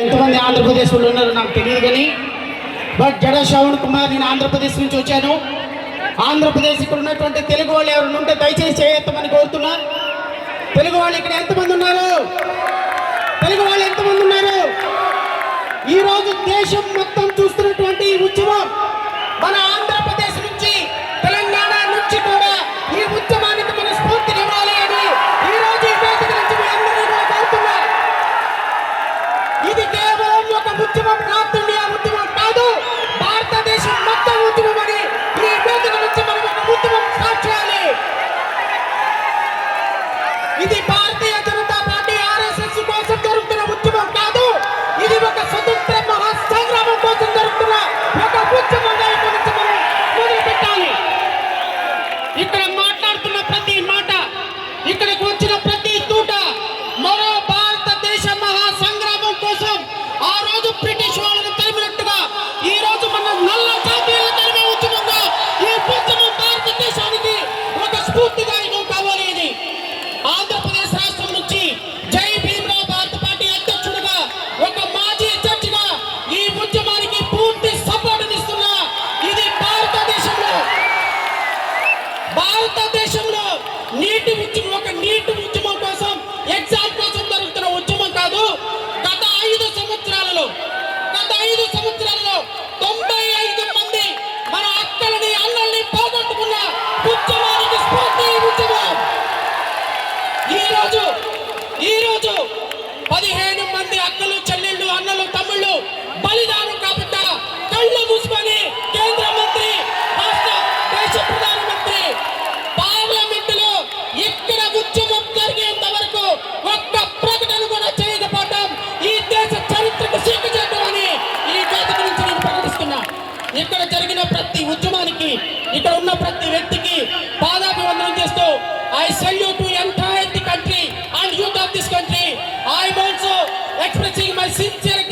ఎంతమంది ఆంధ్రప్రదేశ్ వాళ్ళు ఉన్నారో నాకు తెలియదు కానీ బట్ జడ శ్రవణ్ కుమార్, నేను ఆంధ్రప్రదేశ్ నుంచి వచ్చాను. ఆంధ్రప్రదేశ్ ఇక్కడ ఉన్నటువంటి తెలుగు వాళ్ళు ఎవరు ఉంటే దయచేసి చేయొత్తమని కోరుతున్నా. తెలుగు వాళ్ళు ఇక్కడ ఎంతమంది ఉన్నారు? తెలుగు వాళ్ళు ఎంతమంది ఉన్నారు? ఈరోజు దేశం మొత్తం చూస్తున్నటువంటి ఈ ఉద్యమం మన ఆంధ్రప్రదేశ్ నుంచి, తెలంగాణ నుంచి కూడా ఈ ఉద్యమానికి మన స్ఫూర్తినివ్వాలి అని ఈరోజు ఈ వేదిక నుంచి మీ అందరినీ కూడా కోరుతున్నా. ఇది కేవలం ఒక ఉద్యమం, నార్త్ ఇండియా ఉద్యమం కాదు, భారతదేశం మొత్తం ఉద్యమం అని ఈ వేదిక నుంచి మనం ఒక ఉద్యమం స్టార్ట్ చేయాలి. ఇది భారతీయ జనతా పార్టీ ఆర్ఎస్ఎస్ కోసం జరుగుతున్న ఉద్యమం కాదు, ఇది ఒక స్వతంత్ర మహాసంగ్రామం కోసం జరుగుతున్న ఒక ఉద్యమంగా మనం మొదలు పెట్టాలి. ఇక్కడ మాట్లాడుతున్న ప్రతి మాట, ఇక్కడికి వచ్చిన ప్రతి తూట మరో భారతదేశ మహాసంగ్రామం కోసం ఆ రోజు బ్రిటిష్ వాళ్ళను తరిమినట్టుగా ఈ రోజు మన నల్ల జాతీయులు తరిమే ఉద్యమంగా ఈ ఉద్యమం భారతదేశానికి ఒక స్ఫూర్తిదాయకం కావాలి అని ఆంధ్రప్రదేశ్ రాష్ట్రం నుంచి జై భీమ్రావ్ భారత పార్టీ అధ్యక్షుడిగా, ఒక మాజీ జడ్జిగా ఈ ఉద్యమానికి పూర్తి సపోర్ట్ ఇస్తున్నా. ఇది భారతదేశంలో నీటి ఉద్యమం, ఒక నీటి ఉద్యమం కోసం, ఎగ్జామ్ కోసం జరుగుతున్న ఉద్యమం కాదు. గత 5 సంవత్సరాలలో 95 మంది మన అక్కలని అన్నల్ని పోగొట్టుకున్న ఉద్యమానికి స్ఫూర్తి ఈ ఉద్యమం. ఈరోజు 15 మంది అక్కలు, చెల్లెళ్ళు, అన్నలు, తమ్ముళ్ళు బలిదానం కాబట్టి కళ్ళు మూసుకొని కేంద్ర మంత్రి, రాష్ట్ర దేశ ప్రధానమంత్రి పార్లమెంటులో ఇక్కడ ఉద్యమం జరిగేంత వరకు ఒక్క ప్రకటన కూడా చేయకపోవడం ఈ దేశ చరిత్రకు సిగ్గుచేటు అని ఈ వేదిక నుంచి నేను ప్రకటిస్తున్నా. ఇక్కడ జరిగిన ప్రతి ఉద్యమానికి, ఇక్కడ ఉన్న ప్రతి వ్యక్తికి పాదాభివందనం చేస్తూ I salute to entire the country and youth of this country. I am also expressing my sincere